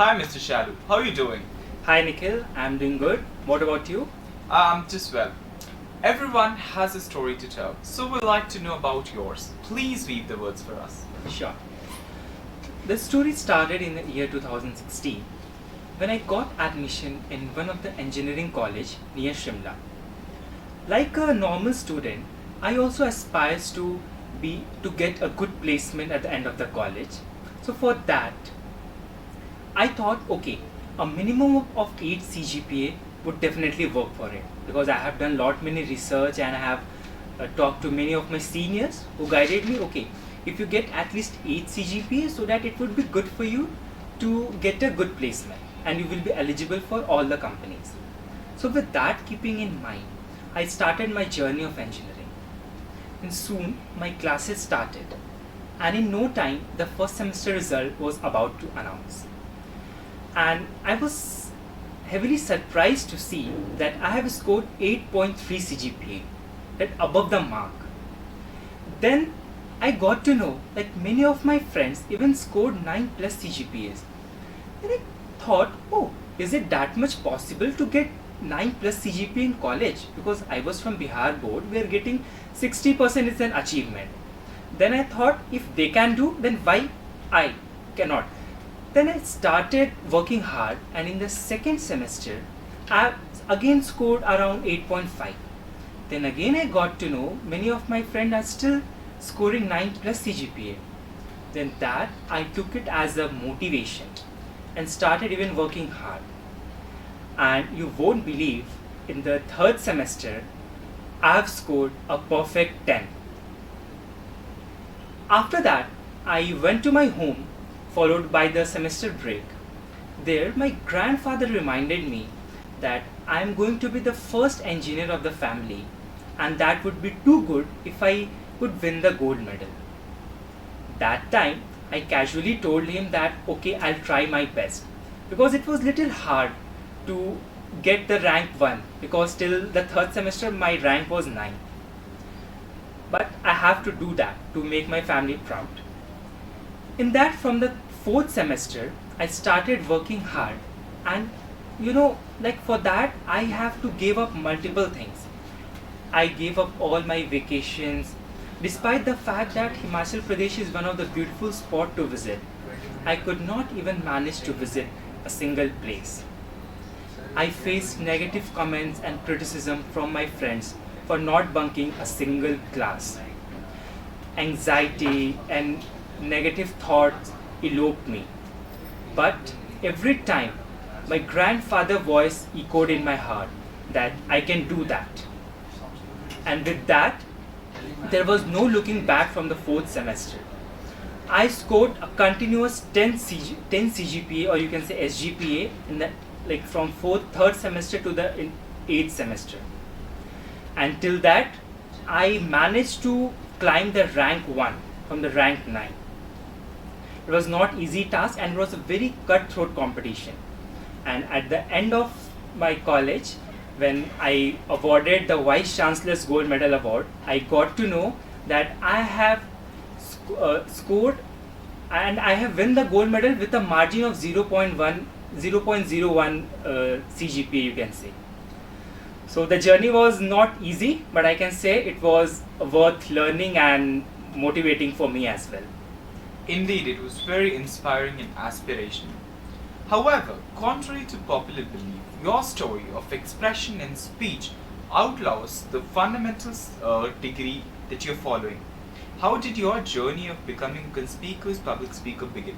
Hi, Mr. Shalu. How are you doing? Hi Nikhil, I'm doing good. What about you? I'm just well. Everyone has a story to tell, so we'd like to know about yours. Please weave the words for us. Sure. The story started in the year 2016 when I got admission in one of the engineering college near Shimla. Like a normal student, I also aspires to get a good placement at the end of the college. So for that, I thought, okay, a minimum of 8 CGPA would definitely work for it because I have done lot many research and I have talked to many of my seniors who guided me. Okay, if you get at least 8 CGPA, so that it would be good for you to get a good placement and you will be eligible for all the companies. So with that keeping in mind, I started my journey of engineering. And soon my classes started, and in no time the first semester result was about to announce. And I was heavily surprised to see that I have scored 8.3 CGPA, that above the mark. Then I got to know that many of my friends even scored 9 plus CGPAs. And I thought, oh, is it that much possible to get 9 plus CGPA in college? Because I was from Bihar board, where getting 60% is an achievement. Then I thought, if they can do, then why I cannot? Then I started working hard, and in the second semester, I again scored around 8.5. Then again I got to know many of my friends are still scoring 9 plus CGPA. Then that I took it as a motivation and started even working hard. And you won't believe, in the third semester, I've scored a perfect 10. After that, I went to my home, followed by the semester break. There, my grandfather reminded me that I am going to be the first engineer of the family, and that would be too good if I would win the gold medal. That time, I casually told him that okay, I'll try my best, because it was little hard to get the rank 1, because till the third semester my rank was 9. But I have to do that to make my family proud. In that, from the fourth semester, I started working hard, and like for that, I have to give up multiple things. I gave up all my vacations, despite the fact that Himachal Pradesh is one of the beautiful spots to visit. I could not even manage to visit a single place. I faced negative comments and criticism from my friends for not bunking a single class. Anxiety and negative thoughts eloped me. But every time, my grandfather's voice echoed in my heart that I can do that. And with that, there was no looking back from the fourth semester. I scored a continuous 10 CGPA, or you can say SGPA, in the, like from third semester to the eighth semester. Until that, I managed to climb the rank 1 from the rank 9. It was not easy task, and it was a very cutthroat competition. And at the end of my college, when I awarded the Vice Chancellor's Gold Medal Award, I got to know that I have scored and I have won the gold medal with a margin of 0.01 CGPA, you can say. So the journey was not easy, but I can say it was worth learning and motivating for me as well. Indeed, it was very inspiring and aspirational. However, contrary to popular belief, your story of expression and speech outlaws the fundamental degree that you're following. How did your journey of becoming a conspicuous public speaker begin?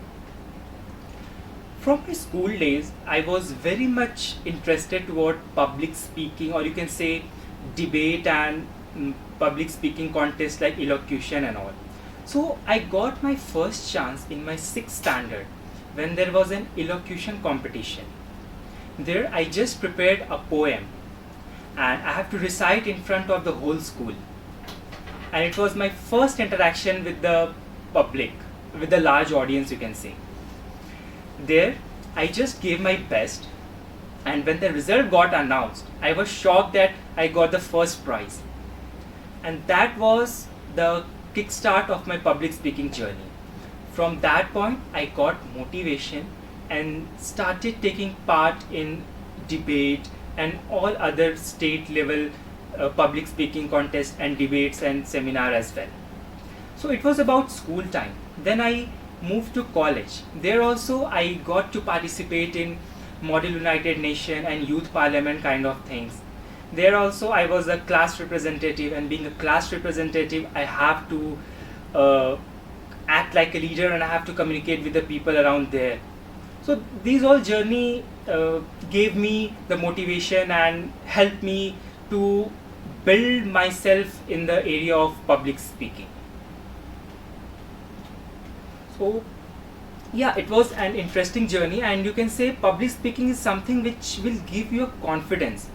From my school days, I was very much interested toward public speaking, or you can say debate and public speaking contests like elocution and all. So I got my first chance in my 6th standard when there was an elocution competition. There I just prepared a poem and I have to recite in front of the whole school. And it was my first interaction with the public, with the large audience, you can say. There, I just gave my best, and when the result got announced, I was shocked that I got the first prize. And that was the kickstart of my public speaking journey. From that point, I got motivation and started taking part in debate and all other state level public speaking contests and debates and seminar as well. So it was about school time. Then I moved to college. There also I got to participate in Model United Nation and Youth Parliament kind of things. There also I was a class representative, and being a class representative I have to act like a leader and I have to communicate with the people around there. So these all journey gave me the motivation and helped me to build myself in the area of public speaking. So yeah, it was an interesting journey, and you can say public speaking is something which will give you a confidence.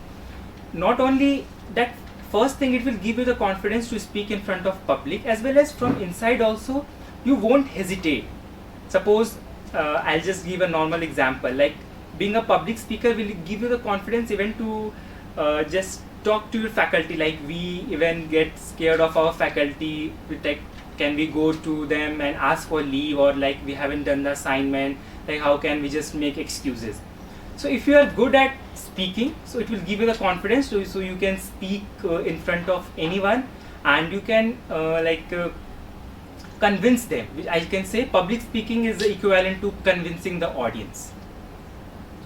Not only that, first thing, it will give you the confidence to speak in front of public, as well as from inside also you won't hesitate. Suppose I'll just give a normal example, like being a public speaker will give you the confidence even to just talk to your faculty. Like we even get scared of our faculty, like can we go to them and ask for leave, or like we haven't done the assignment, like how can we just make excuses. So if you are good at speaking, so it will give you the confidence to, so you can speak in front of anyone, and you can convince them. I can say public speaking is the equivalent to convincing the audience.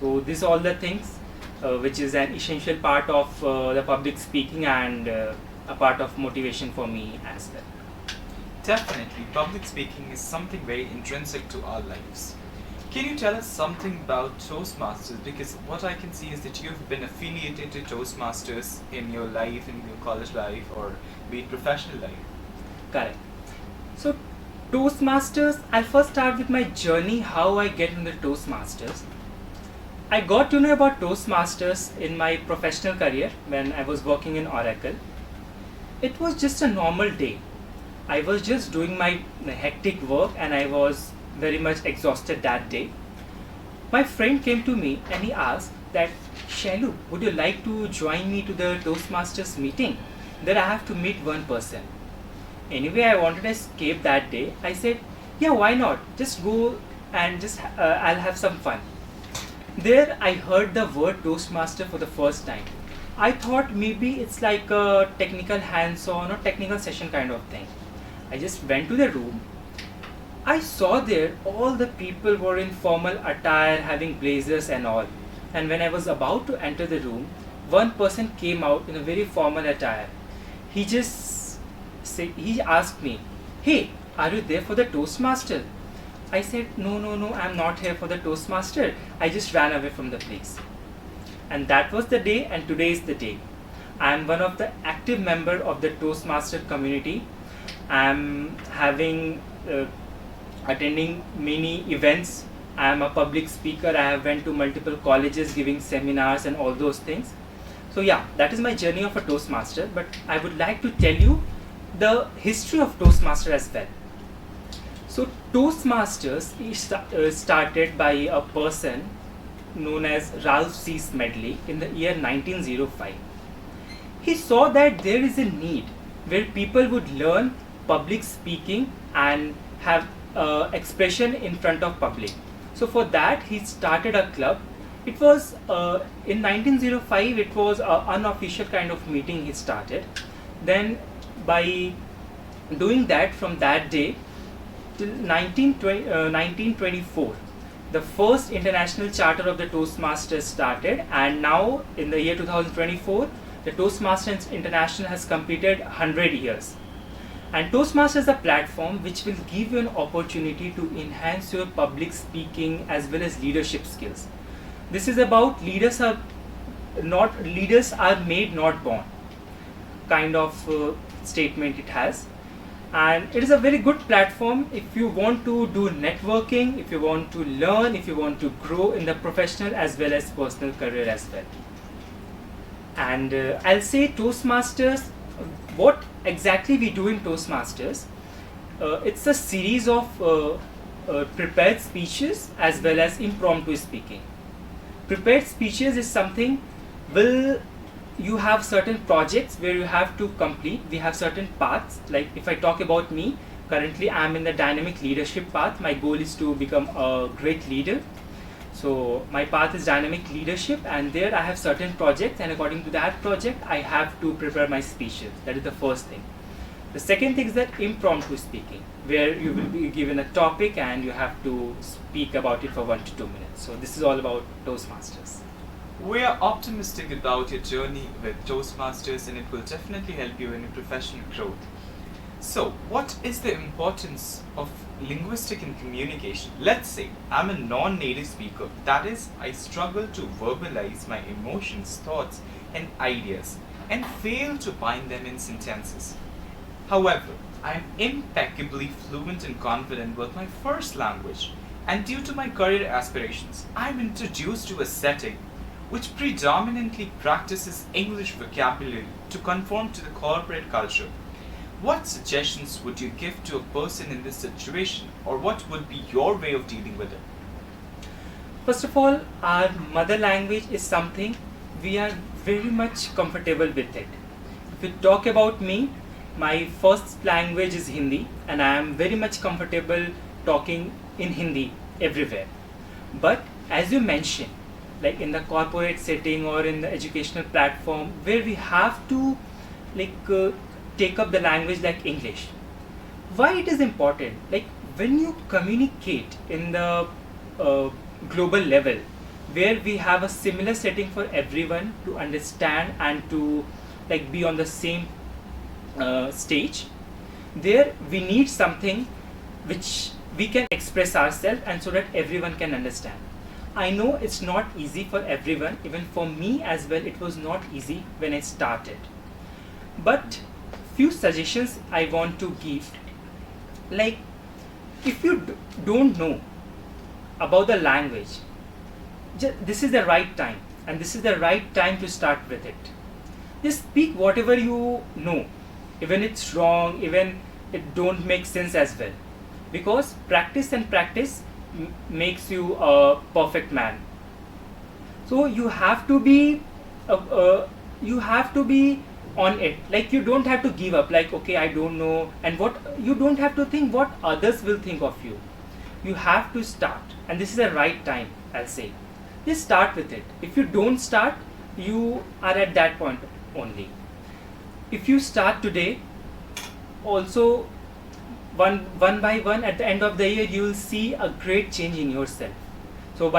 So these are all the things which is an essential part of the public speaking, and a part of motivation for me as well. Definitely, public speaking is something very intrinsic to our lives. Can you tell us something about Toastmasters? Because what I can see is that you've been affiliated to Toastmasters in your life, in your college life, or be it professional life. Correct. So Toastmasters, I'll first start with my journey, how I get into Toastmasters. I got to know about Toastmasters in my professional career when I was working in Oracle. It was just a normal day. I was just doing my hectic work and I was very much exhausted that day. My friend came to me and he asked that, Shailu, would you like to join me to the Toastmasters meeting? There I have to meet one person. Anyway, I wanted to escape that day. I said, yeah, why not? Just go and just I'll have some fun. There I heard the word Toastmaster for the first time. I thought maybe it's like a technical hands-on or technical session kind of thing. I just went to the room. I saw there all the people were in formal attire, having blazers and all. And when I was about to enter the room, one person came out in a very formal attire. He asked me, hey, are you there for the Toastmaster? I said, no, I'm not here for the Toastmaster. I just ran away from the place. And that was the day, and today is the day. I am one of the active member of the Toastmaster community. I am attending many events. I am a public speaker. I have went to multiple colleges giving seminars and all those things. So yeah, that is my journey of a Toastmaster. But I would like to tell you the history of Toastmaster as well. So Toastmasters is started by a person known as Ralph C. Smedley in the year 1905. He saw that there is a need where people would learn public speaking and have expression in front of public. So for that he started a club. It was in 1905, it was an unofficial kind of meeting he started. Then by doing that, from that day till 1924, the first international charter of the Toastmasters started, and now in the year 2024, the Toastmasters International has completed 100 years. And Toastmasters is a platform which will give you an opportunity to enhance your public speaking as well as leadership skills. This is about leaders are made, not born kind of statement it has. And it is a very good platform if you want to do networking, if you want to learn, if you want to grow in the professional as well as personal career as well. And I'll say Toastmasters, what exactly we do in Toastmasters, it's a series of prepared speeches as well as impromptu speaking. Prepared speeches is something, you have certain projects where you have to complete. We have certain paths. Like if I talk about me, currently I am in the dynamic leadership path. My goal is to become a great leader. So my path is dynamic leadership, and there I have certain projects, and according to that project, I have to prepare my speeches. That is the first thing. The second thing is that impromptu speaking, where you will be given a topic and you have to speak about it for 1 to 2 minutes. So this is all about Toastmasters. We are optimistic about your journey with Toastmasters, and it will definitely help you in your professional growth. So, what is the importance of linguistic in communication? Let's say I'm a non native speaker, that is, I struggle to verbalize my emotions, thoughts, and ideas and fail to bind them in sentences. However, I am impeccably fluent and confident with my first language, and due to my career aspirations, I am introduced to a setting which predominantly practices English vocabulary to conform to the corporate culture. What suggestions would you give to a person in this situation, or what would be your way of dealing with it? First of all, our mother language is something we are very much comfortable with it. If you talk about me, my first language is Hindi, and I am very much comfortable talking in Hindi everywhere. But as you mentioned, like in the corporate setting or in the educational platform, where we have to like take up the language like English, why it is important? Like when you communicate in the global level, where we have a similar setting for everyone to understand and to like be on the same stage, there we need something which we can express ourselves, and so that everyone can understand. I know it's not easy for everyone, even for me as well, it was not easy when I started. But few suggestions I want to give. Like, if you don't know about the language, this is the right time, and this is the right time to start with it. Just speak whatever you know, even it's wrong, even it don't make sense as well, because practice and practice makes you a perfect man. So you have to be on it. Like you don't have to give up, like okay, I don't know, and what you don't have to think what others will think of you. You have to start, and this is the right time, I'll say. Just start with it. If you don't start, you are at that point only. If you start today, also one by one, at the end of the year you will see a great change in yourself. So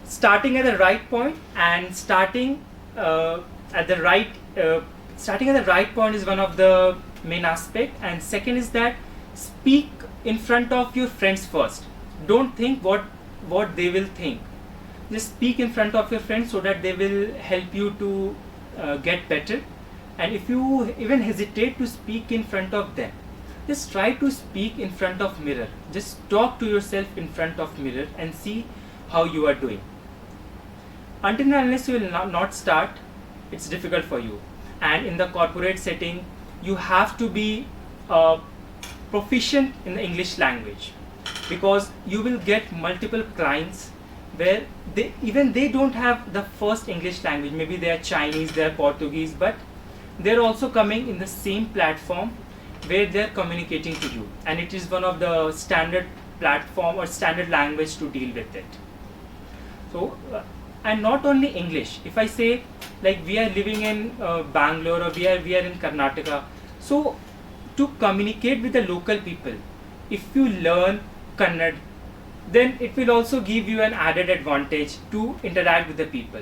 starting at the right point, and starting at the right point is one of the main aspect. And second is that speak in front of your friends first. Don't think what they will think. Just speak in front of your friends, so that they will help you to get better. And if you even hesitate to speak in front of them, just try to speak in front of mirror. Just talk to yourself in front of mirror and see how you are doing. Until and unless you will not start, it's difficult for you. And in the corporate setting, you have to be proficient in the English language, because you will get multiple clients where they don't have the first English language. Maybe they are Chinese, they are Portuguese, but they're also coming in the same platform where they're communicating to you, and it is one of the standard platform or standard language to deal with it. So and not only English. If I say, like, we are living in Bangalore, or we are in Karnataka, so to communicate with the local people, if you learn Kannada, then it will also give you an added advantage to interact with the people.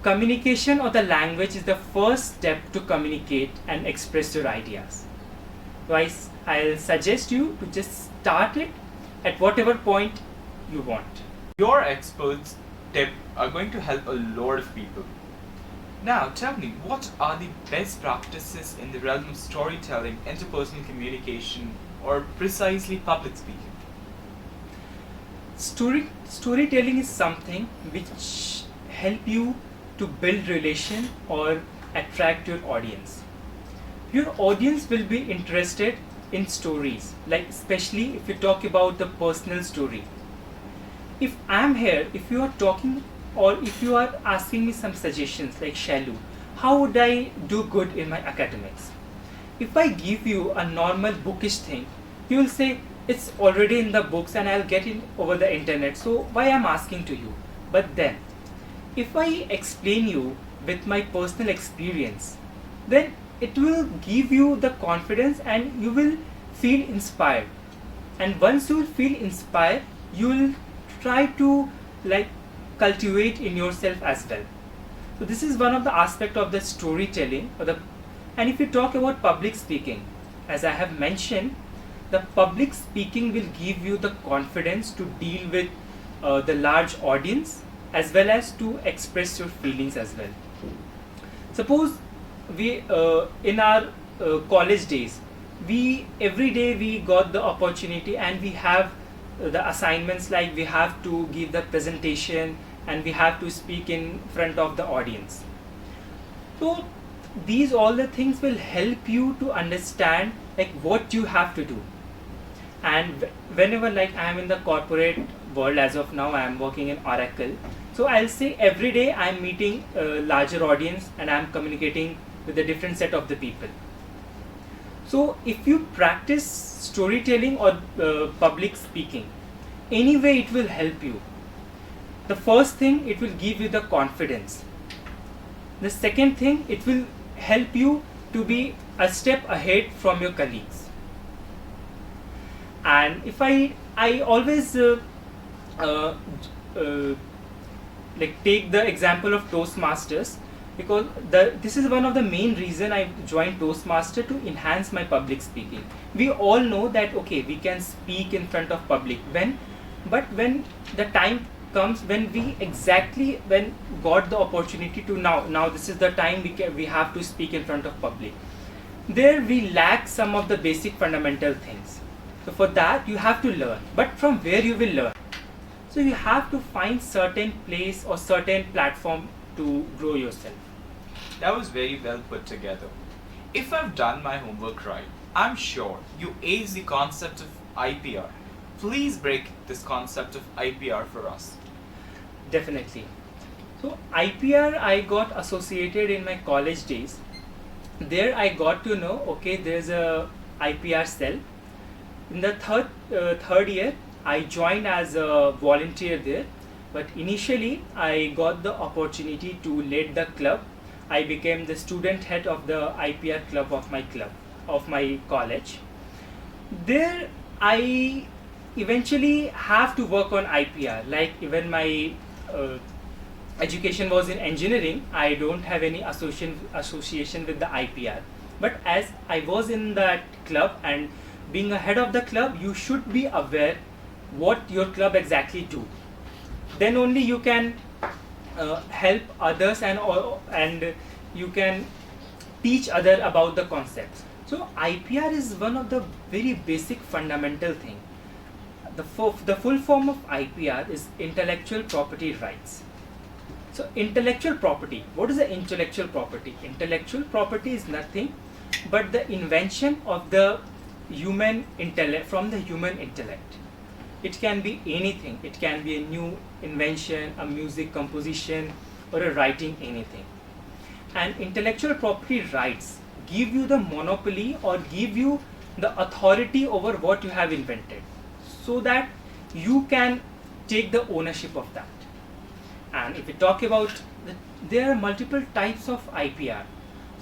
Communication of the language is the first step to communicate and express your ideas. So I'll suggest you to just start it at whatever point you want. Your experts tip are going to help a lot of people. Now tell me, what are the best practices in the realm of storytelling, interpersonal communication, or precisely public speaking? Storytelling is something which help you to build relation or attract your audience. Your audience will be interested in stories, like especially if you talk about the personal story. If I'm here, if you are talking, or if you are asking me some suggestions like, Shalu, how would I do good in my academics? If I give you a normal bookish thing, you will say, it's already in the books and I'll get it over the internet, so why I'm asking to you? But then if I explain you with my personal experience, then it will give you the confidence and you will feel inspired. And once you feel inspired, you will try to like cultivate in yourself as well. So this is one of the aspect of the storytelling or the. And if you talk about public speaking, as I have mentioned, the public speaking will give you the confidence to deal with the large audience as well as to express your feelings as well. Suppose we in our college days, we every day we got the opportunity and we have the assignments like we have to give the presentation and we have to speak in front of the audience. So these all the things will help you to understand like what you have to do. And whenever like I am in the corporate world, as of now I am working in Oracle, so I'll say every day I'm meeting a larger audience and I'm communicating with a different set of the people. So if you practice storytelling or public speaking, anyway it will help you. The first thing, it will give you the confidence. The second thing, it will help you to be a step ahead from your colleagues. And if I always like take the example of Toastmasters, because this is one of the main reason I joined Toastmaster, to enhance my public speaking. We all know that okay, we can speak in front of public but when the time comes when we got the opportunity to now this is the time we have to speak in front of public, there we lack some of the basic fundamental things. So for that you have to learn, but from where you will learn? So you have to find certain place or certain platform to grow yourself. That was very well put together. If I've done my homework right, I'm sure you ace the concept of IPR. Please break this concept of IPR for us. Definitely. So IPR I got associated in my college days. There I got to know, okay, there's a IPR cell. In the third year, I joined as a volunteer there. But initially, I got the opportunity to lead the club. I became the student head of the IPR club of my college. There, I eventually have to work on IPR. Like even my education was in engineering, I don't have any association with the IPR. But as I was in that club and being a head of the club, you should be aware what your club exactly do. Then only you can help others and you can teach other about the concepts. So IPR is one of the very basic fundamental thing. The full form of IPR is intellectual property rights. So intellectual property, what is the intellectual property? Intellectual property is nothing but the invention of the human intellect, from the human intellect. It can be anything. It can be a new invention, a music composition, or a writing, anything. And intellectual property rights give you the monopoly or give you the authority over what you have invented, so that you can take the ownership of that. And if we talk about there are multiple types of IPR.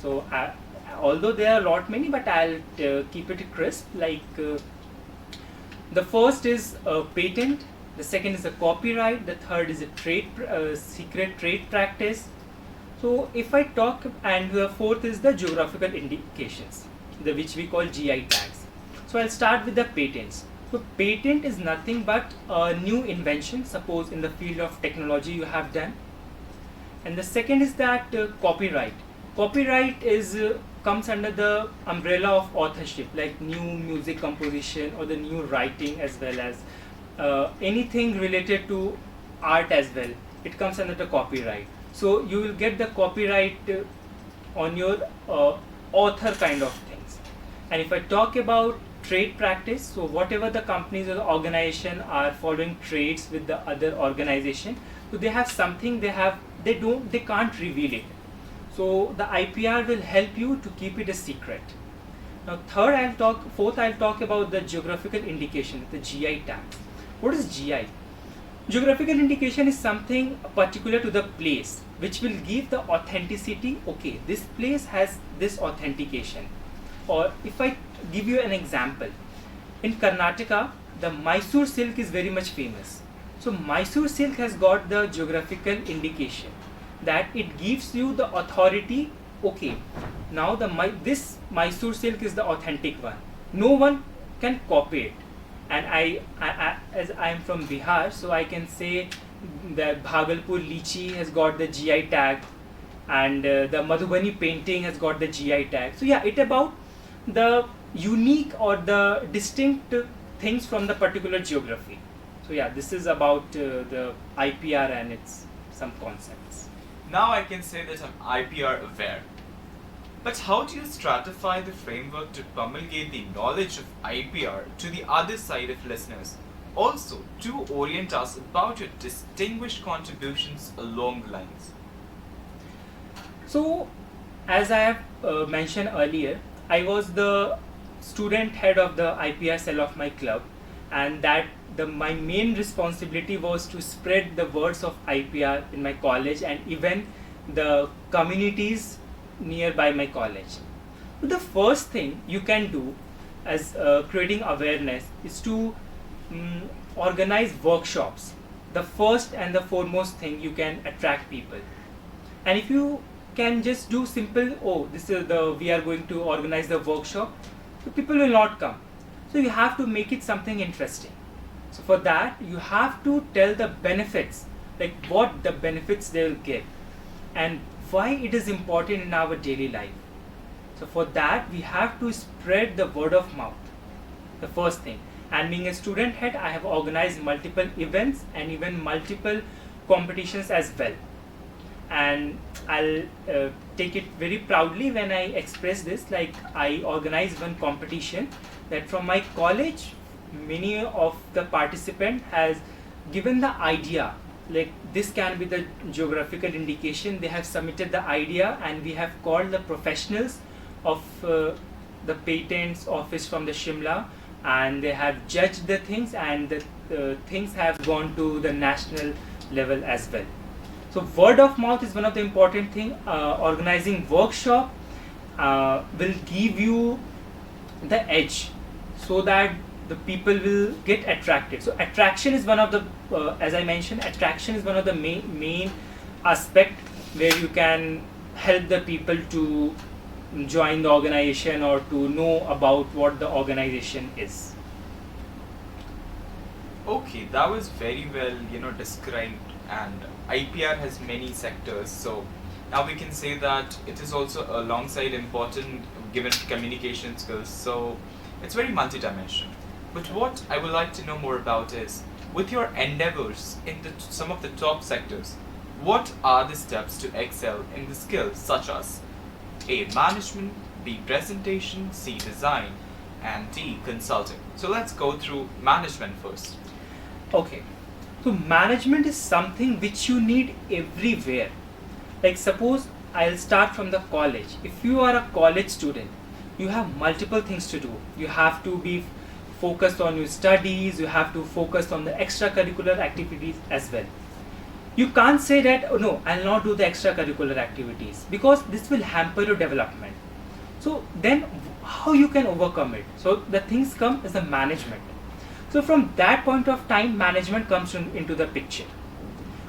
So although there are a lot many, but I'll keep it crisp. Like the first is a patent, the second is a copyright, the third is a secret trade practice. So if I talk, and the fourth is the geographical indications, which we call GI tags. So I'll start with the patents. So patent is nothing but a new invention, suppose in the field of technology you have done. And the second is that copyright. Copyright is comes under the umbrella of authorship, like new music composition or the new writing, as well as anything related to art as well. It comes under the copyright. So you will get the copyright on your author kind of things. And if I talk about trade practice, so whatever the companies or the organization are following trades with the other organization, so they have something they can't reveal it. So the IPR will help you to keep it a secret. Now fourth I'll talk about the geographical indication, the GI tag. What is GI? Geographical indication is something particular to the place which will give the authenticity. Okay, this place has this authentication. Or if I give you an example, in Karnataka, the Mysore silk is very much famous. So Mysore silk has got the geographical indication that it gives you the authority. Okay, now this Mysore silk is the authentic one. No one can copy it. And as I am from Bihar, so I can say that Bhagalpur lychee has got the GI tag, and the Madhubani painting has got the GI tag. So yeah, it about the unique or the distinct things from the particular geography. So yeah, this is about the IPR and its some concepts. Now I can say that I'm IPR aware. But how do you stratify the framework to promulgate the knowledge of IPR to the other side of listeners? Also, to orient us about your distinguished contributions along the lines. So, as I have mentioned earlier, I was the student head of the IPR cell of my club, and my main responsibility was to spread the words of IPR in my college and even the communities nearby my college. So the first thing you can do as creating awareness is to organize workshops. The first and the foremost thing you can attract people. And if you can just do simple, we are going to organize the workshop, so people will not come. So you have to make it something interesting. So for that you have to tell the benefits, like what the benefits they will give and why it is important in our daily life. So for that we have to spread the word of mouth, the first thing. And being a student head, I have organized multiple events and even multiple competitions as well. And I'll take it very proudly when I express this. Like, I organized one competition that from my college, many of the participant has given the idea, like this can be the geographical indication. They have submitted the idea and we have called the professionals of the patents office from the Shimla, and they have judged the things, and the things have gone to the national level as well. So word of mouth is one of the important thing. Organizing workshop will give you the edge so that the people will get attracted. So attraction is one of the, as I mentioned, attraction is one of the main aspect where you can help the people to join the organization or to know about what the organization is. Okay, that was very well, described, and IPR has many sectors, so now we can say that it is also alongside important given communication skills, so it's very multidimensional. But what I would like to know more about is, with your endeavors in some of the top sectors, what are the steps to excel in the skills such as A. Management, B. Presentation, C. Design, and D. Consulting? So let's go through management first. Okay, so management is something which you need everywhere. Like suppose I'll start from the college. If you are a college student, you have multiple things to do. You have to be focused on your studies, you have to focus on the extracurricular activities as well. You can't say that, oh no, I'll not do the extracurricular activities, because this will hamper your development. So then how you can overcome it? So the things come as the management. So from that point of time, management comes into the picture.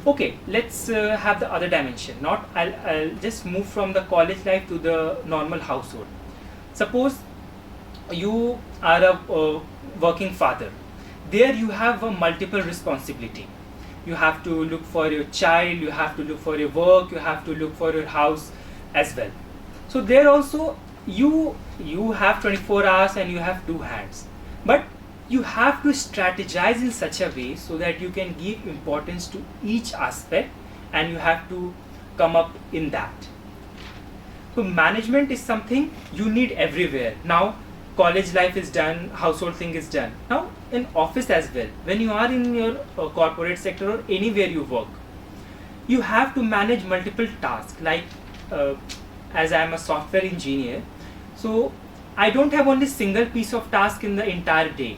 Okay, let's have the other dimension. I'll just move from the college life to the normal household. Suppose you are a working father. There you have a multiple responsibility. You have to look for your child, you have to look for your work, you have to look for your house as well. So there also you have 24 hours and you have two hands. But you have to strategize in such a way so that you can give importance to each aspect, and you have to come up in that. So management is something you need everywhere. Now college life is done, household thing is done. Now in office as well, when you are in your corporate sector or anywhere you work, you have to manage multiple tasks. Like as I am a software engineer, so I don't have only single piece of task in the entire day.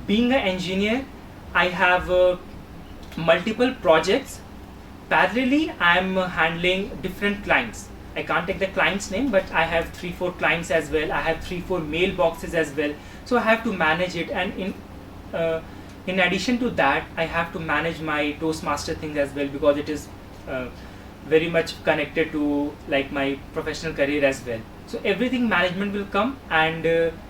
Being an engineer, I have multiple projects. Parallelly, I am handling different clients. I can't take the client's name, but I have 3-4 clients as well. I have 3-4 mailboxes as well. So I have to manage it, and in addition to that, I have to manage my Toastmaster things as well, because it is very much connected to like my professional career as well. So everything management will come, and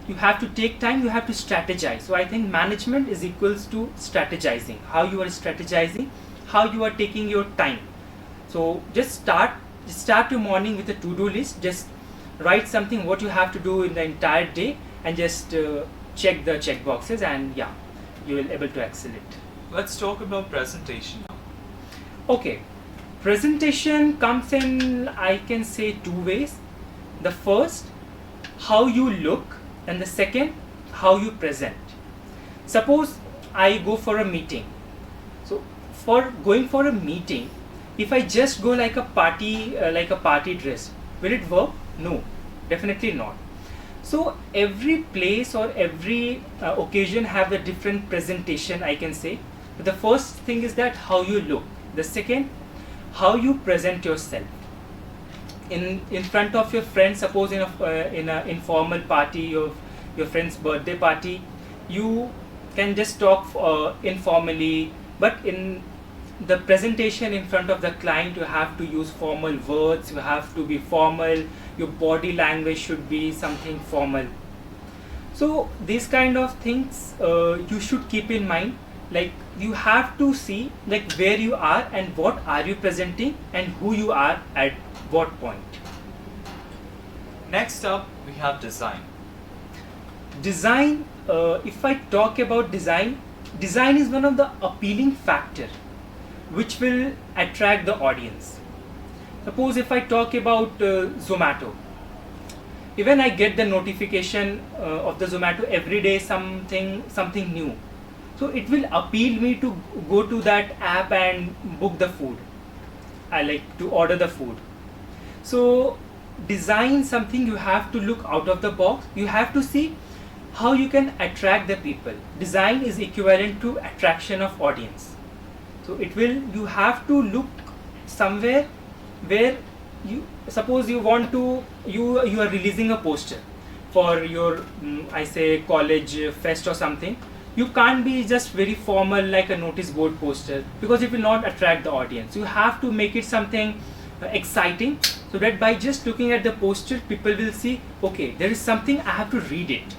you have to take time, you have to strategize. So I think management is equals to strategizing. How you are strategizing, how you are taking your time. So just start your morning with a to-do list. Just write something what you have to do in the entire day, and just check the check boxes, and yeah, you will able to excel it. Let's talk about presentation now. Okay, presentation comes in, I can say, two ways. The first, how you look, and the second, how you present. Suppose I go for a meeting. So for going for a meeting, if I just go like a party dress, will it work? No, definitely not. So every place or every occasion have a different presentation, I can say. But the first thing is that how you look. The second, how you present yourself. In front of your friends, suppose in a informal party of your friend's birthday party, you can just talk informally, but in the presentation in front of the client, you have to use formal words, you have to be formal, your body language should be something formal. So these kind of things you should keep in mind. Like you have to see like where you are and what are you presenting and who you are at what point. Next up, we have design. Design, if I talk about design, design is one of the appealing factor which will attract the audience. Suppose if I talk about Zomato, even I get the notification of the Zomato every day, something new. So it will appeal me to go to that app and book the food. I like to order the food. So design something, you have to look out of the box. You have to see how you can attract the people. Design is equivalent to attraction of audience. So you have to look somewhere where suppose you want to, you are releasing a poster for your I say college fest or something. You can't be just very formal like a notice board poster, because it will not attract the audience. You have to make it something exciting, so that by just looking at the poster, people will see, okay, there is something, I have to read it.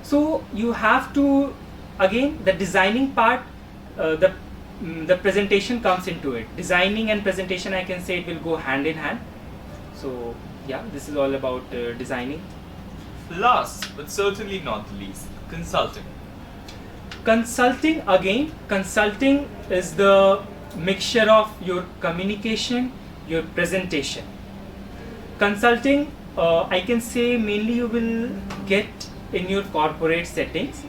So you have to, again, the designing part, the presentation comes into it. Designing and presentation, I can say it will go hand in hand. So yeah, this is all about designing. Last but certainly not the least, consulting. Consulting, again, consulting is the mixture of your communication, your presentation. Consulting, I can say mainly you will get in your corporate settings,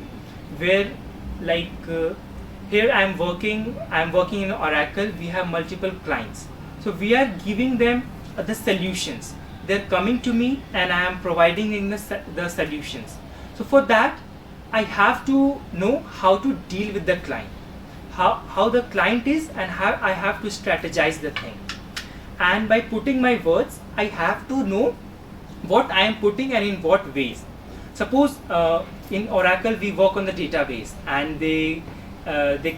where like here I am working in Oracle. We have multiple clients, so we are giving them the solutions. They're coming to me and I am providing the solutions. So for that, I have to know how to deal with the client, how the client is, and how I have to strategize the thing. And by putting my words, I have to know what I am putting and in what ways. Suppose in Oracle we work on the database, and they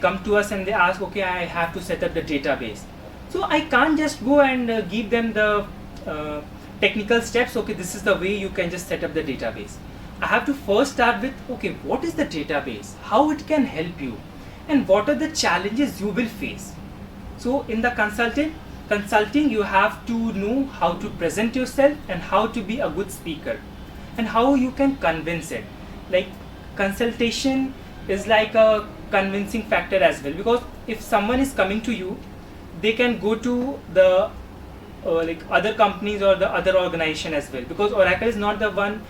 come to us and they ask, okay, I have to set up the database. So I can't just go and give them the technical steps. Okay, this is the way you can just set up the database. I have to first start with, okay, what is the database, how it can help you, and what are the challenges you will face. So in the consulting, you have to know how to present yourself and how to be a good speaker and how you can convince it. Like consultation is like a convincing factor as well, because if someone is coming to you, they can go to the like other companies or the other organization as well, because Oracle is not the one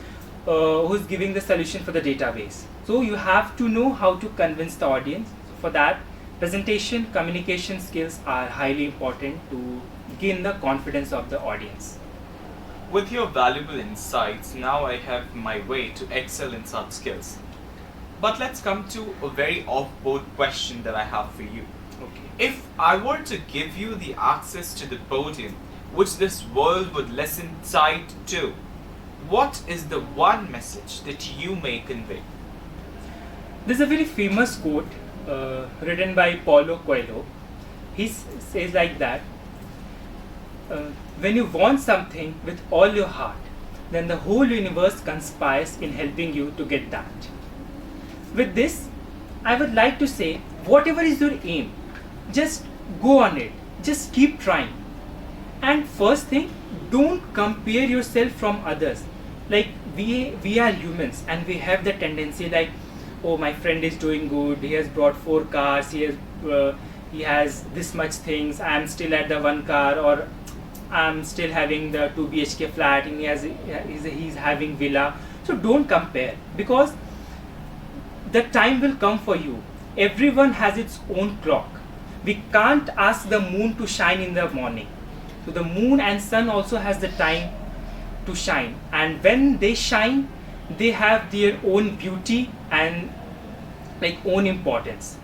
who is giving the solution for the database. So you have to know how to convince the audience. For that, presentation, communication skills are highly important to gain the confidence of the audience. With your valuable insights, now I have my way to excel in such skills. But let's come to a very off-board question that I have for you. Okay. If I were to give you the access to the podium which this world would listen tight to, what is the one message that you may convey? There's a very famous quote written by Paulo Coelho. He says like that, when you want something with all your heart, then the whole universe conspires in helping you to get that. With this, I would like to say, whatever is your aim, just go on it. Just keep trying. And first thing, don't compare yourself from others. Like we are humans and we have the tendency like, oh, my friend is doing good, he has brought 4 cars, he has this much things, I am still at the 1 car, or I'm still having the 2 BHK flat and he's having villa. So don't compare, because the time will come for you. Everyone has its own clock. We can't ask the moon to shine in the morning. So the moon and sun also has the time to shine, and when they shine, they have their own beauty and like own importance.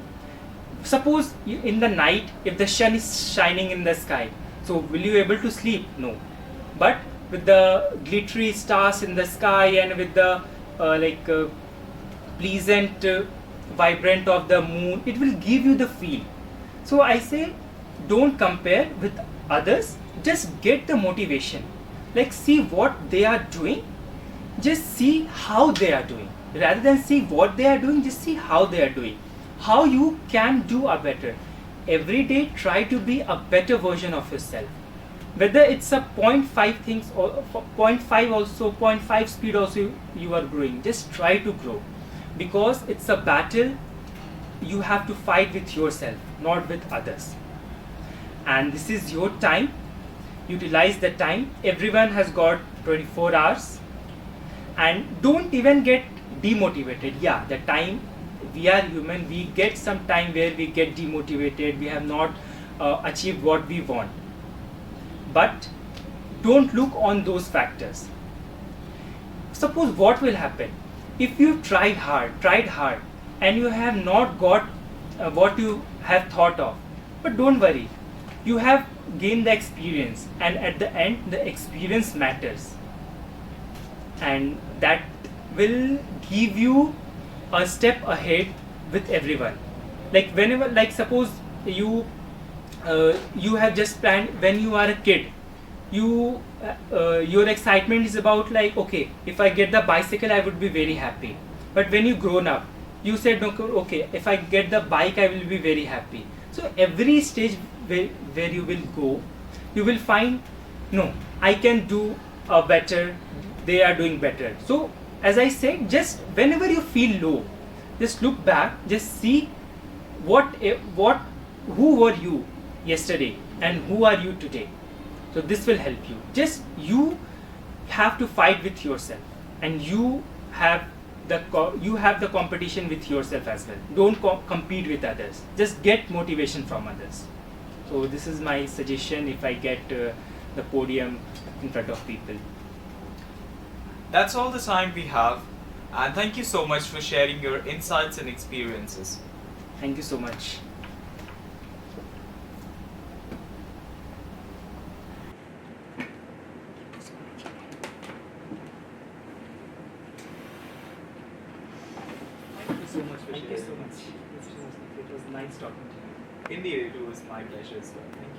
Suppose in the night, if the sun is shining in the sky, so will you able to sleep? No. But with the glittery stars in the sky and with the pleasant vibrant of the moon, it will give you the feel. So I say, don't compare with others, just get the motivation. Like, see what they are doing, just see how they are doing. Rather than see what they are doing, just see how they are doing, how you can do a better. Every day try to be a better version of yourself. Whether it's a 0.5 things or 0.5 also, 0.5 speed also you are growing, just try to grow, because it's a battle you have to fight with yourself, not with others. And this is your time. Utilize the time. Everyone has got 24 hours, and don't even get demotivated. Yeah, the time, we are human, we get some time where we get demotivated, we have not achieved what we want, but don't look on those factors. Suppose what will happen if you tried hard and you have not got what you have thought of. But don't worry, you have gained the experience, and at the end the experience matters, and that will give you a step ahead with everyone. Like whenever, like suppose you have just planned, when you are a kid, your excitement is about like, okay, if I get the bicycle I would be very happy. But when you grown up, you said, okay, if I get the bike I will be very happy. So every stage where you will go, you will find, no, I can do better, they are doing better. So as I said, just whenever you feel low, just look back, just see who were you yesterday and who are you today. So this will help you. Just you have to fight with yourself, and you have the competition with yourself as well. Don't compete with others. Just get motivation from others. So this is my suggestion if I get the podium in front of people. That's all the time we have, and thank you so much for sharing your insights and experiences. Thank you so much. Thank you so much for sharing. Thank you so much. It was nice talking to you. Indeed, it was my pleasure as well. Thank you.